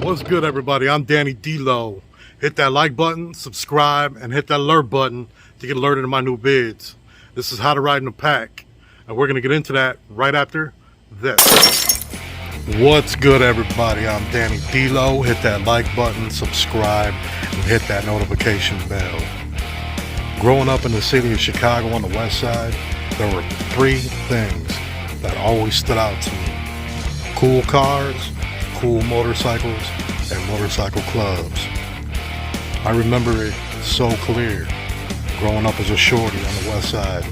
What's good, everybody? I'm Danny D-Lo. Hit that like button, subscribe, and hit that alert button to get alerted to my new vids. This is how to ride in a pack, and we're going to get into that right after this. What's good, everybody? I'm Danny D-Lo. Hit that like button, subscribe, and hit that notification bell. Growing up in the city of Chicago on the west side, there were three things that always stood out to me. Cool cars, cool motorcycles, and motorcycle clubs. I remember it so clear, growing up as a shorty on the west side,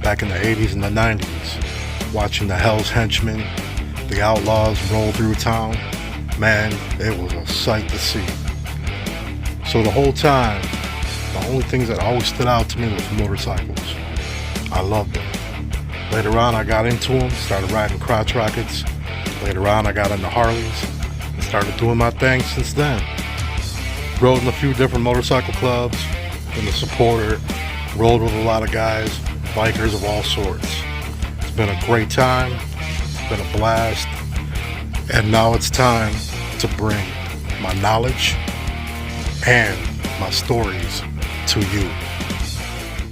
back in the 80s and the 90s, watching the Hell's Henchmen, the Outlaws roll through town. Man, it was a sight to see. So the whole time, the only things that always stood out to me was motorcycles. I loved them. Later on, I got into them, started riding crotch rockets. Later on, I got into Harleys and started doing my thing since then. Rode in a few different motorcycle clubs, been a supporter, rode with a lot of guys, bikers of all sorts. It's been a great time, it's been a blast, and now it's time to bring my knowledge and my stories to you.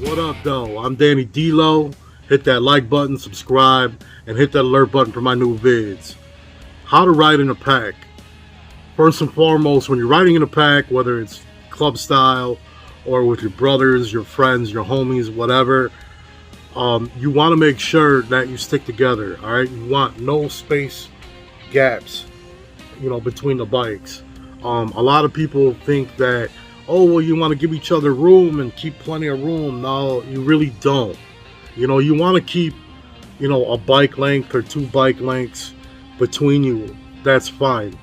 What up, though? I'm Danny D-Lo. Hit that like button, subscribe, and hit that alert button for my new vids. How to ride in a pack. First and foremost, when you're riding in a pack, whether it's club style or with your brothers, your friends, your homies, whatever, you want to make sure that you stick together. All right, you want no space gaps, between the bikes. A lot of people think that, oh, well, you want to give each other room and keep plenty of room. No, you really don't. You want to keep, a bike length or two bike lengths between you. That's fine.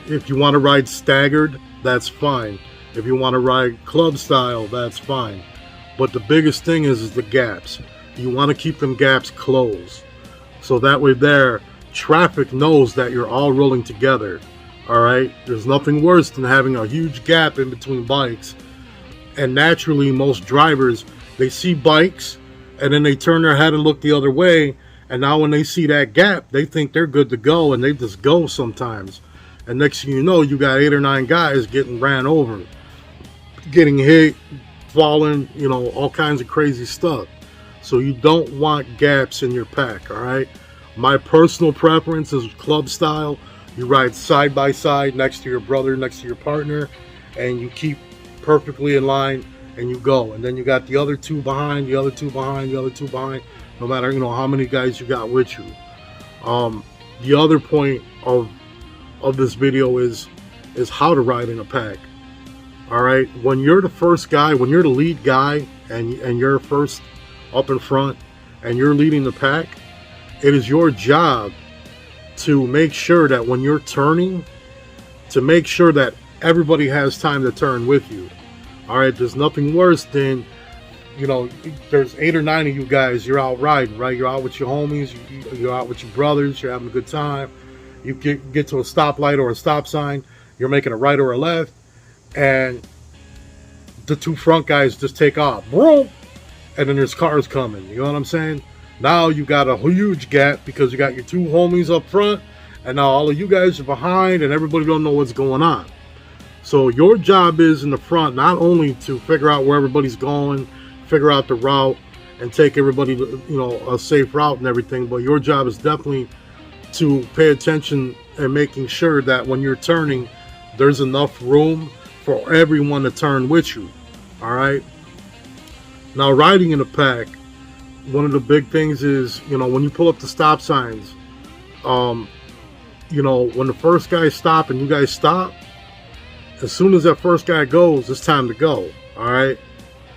If you want to ride staggered, that's fine. If you want to ride club style, that's fine. But the biggest thing is the gaps. You want to keep them gaps closed. So that way there, traffic knows that you're all rolling together. All right? There's nothing worse than having a huge gap in between bikes. And naturally, most drivers, they see bikes, and then they turn their head and look the other way. And now when they see that gap, they think they're good to go, and they just go sometimes. And next thing you know, you got 8 or 9 guys getting ran over, getting hit, falling, all kinds of crazy stuff. So you don't want gaps in your pack, all right? My personal preference is club style. You ride side by side next to your brother, next to your partner, and you keep perfectly in line, and you go. And then you got the other two behind, the other two behind, the other two behind, no matter, how many guys you got with you. The other point of this video is how to ride in a pack. All right, when you're the first guy, when you're the lead guy, and you're first up in front, and you're leading the pack, it is your job to make sure that when you're turning, to make sure that everybody has time to turn with you. All right, there's nothing worse than, there's 8 or 9 of you guys, you're out riding, right? You're out with your homies, you're out with your brothers, you're having a good time. You get to a stoplight or a stop sign, you're making a right or a left, and the 2 front guys just take off. Boom! And then there's cars coming, you know what I'm saying? Now you got a huge gap because you got your 2 homies up front, and now all of you guys are behind, and everybody don't know what's going on. So your job is in the front not only to figure out where everybody's going, figure out the route, and take everybody to, a safe route and everything, but your job is definitely to pay attention and making sure that when you're turning, there's enough room for everyone to turn with you. All right. Now, riding in a pack, one of the big things is, when you pull up the stop signs, when the first guy stop and you guys stop, as soon as that first guy goes, it's time to go. All right.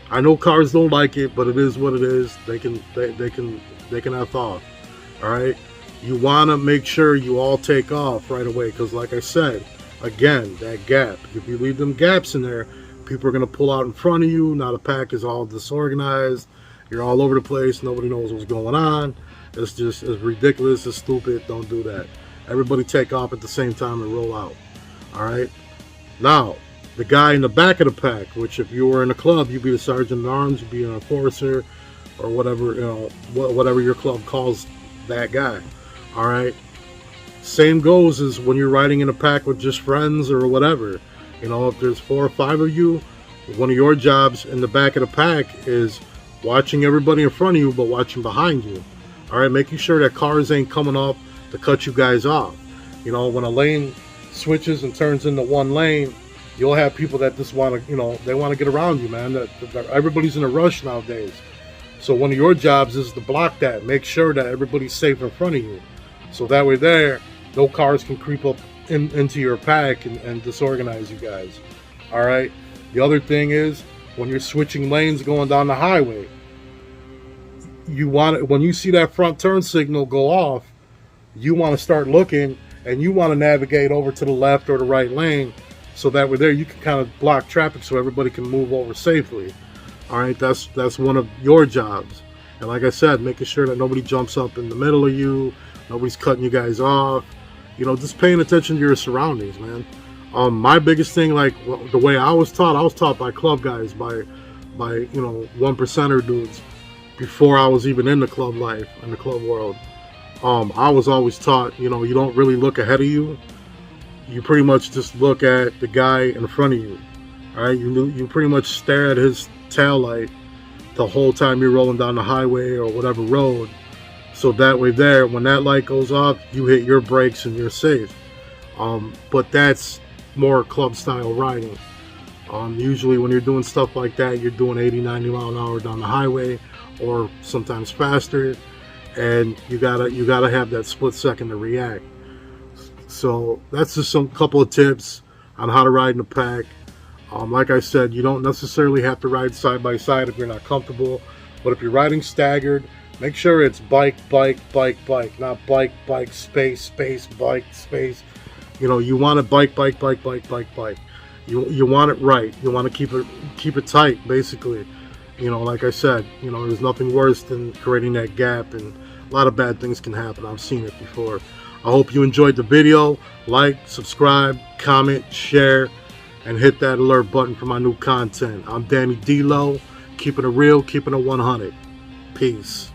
I know cars don't like it, but it is what it is. They can F off. All right. You want to make sure you all take off right away, because like I said, again, that gap, if you leave them gaps in there, people are going to pull out in front of you. Now the pack is all disorganized. You're all over the place. Nobody knows what's going on. It's just as ridiculous, as stupid. Don't do that. Everybody take off at the same time and roll out. All right. Now, the guy in the back of the pack, which if you were in a club, you'd be the sergeant at arms, you'd be an enforcer, or whatever, whatever your club calls that guy. All right. Same goes as when you're riding in a pack with just friends or whatever. You know, if there's 4 or 5 of you, one of your jobs in the back of the pack is watching everybody in front of you, but watching behind you. All right, making sure that cars ain't coming up to cut you guys off. You know, when a lane switches and turns into one lane, you'll have people that just want to, you know, they want to get around you, man. That everybody's in a rush nowadays. So one of your jobs is to block that. Make sure that everybody's safe in front of you. So that way there, no cars can creep up into your pack and disorganize you guys. All right. The other thing is, when you're switching lanes going down the highway, when you see that front turn signal go off, you want to start looking and you want to navigate over to the left or the right lane, so that way there you can kind of block traffic so everybody can move over safely. All right, that's one of your jobs. And like I said, making sure that nobody jumps up in the middle of you, nobody's cutting you guys off. You know, just paying attention to your surroundings, man. My biggest thing, like the way I was taught by club guys, by you know, 1%er dudes, before I was even in the club life, in the club world. I was always taught, you know, you don't really look ahead of you. You pretty much just look at the guy in front of you. All right, you pretty much stare at his tail light the whole time you're rolling down the highway or whatever road. So that way there, when that light goes off, you hit your brakes and you're safe. But that's more club style riding. Usually when you're doing stuff like that, you're doing 80, 90 mile an hour down the highway, or sometimes faster, and you gotta have that split second to react. So that's just some couple of tips on how to ride in a pack. Like I said, you don't necessarily have to ride side by side if you're not comfortable, but if you're riding staggered, make sure it's bike, bike, bike, bike, not bike, bike, space, space, bike, space. You know, you want to bike, bike, bike, bike, bike, bike. You want it right. You want to keep it tight, basically. You know, like I said, you know, there's nothing worse than creating that gap, and a lot of bad things can happen. I've seen it before. I hope you enjoyed the video. Like, subscribe, comment, share, and hit that alert button for my new content. I'm Danny D-Lo, keeping it real, keeping it 100. Peace.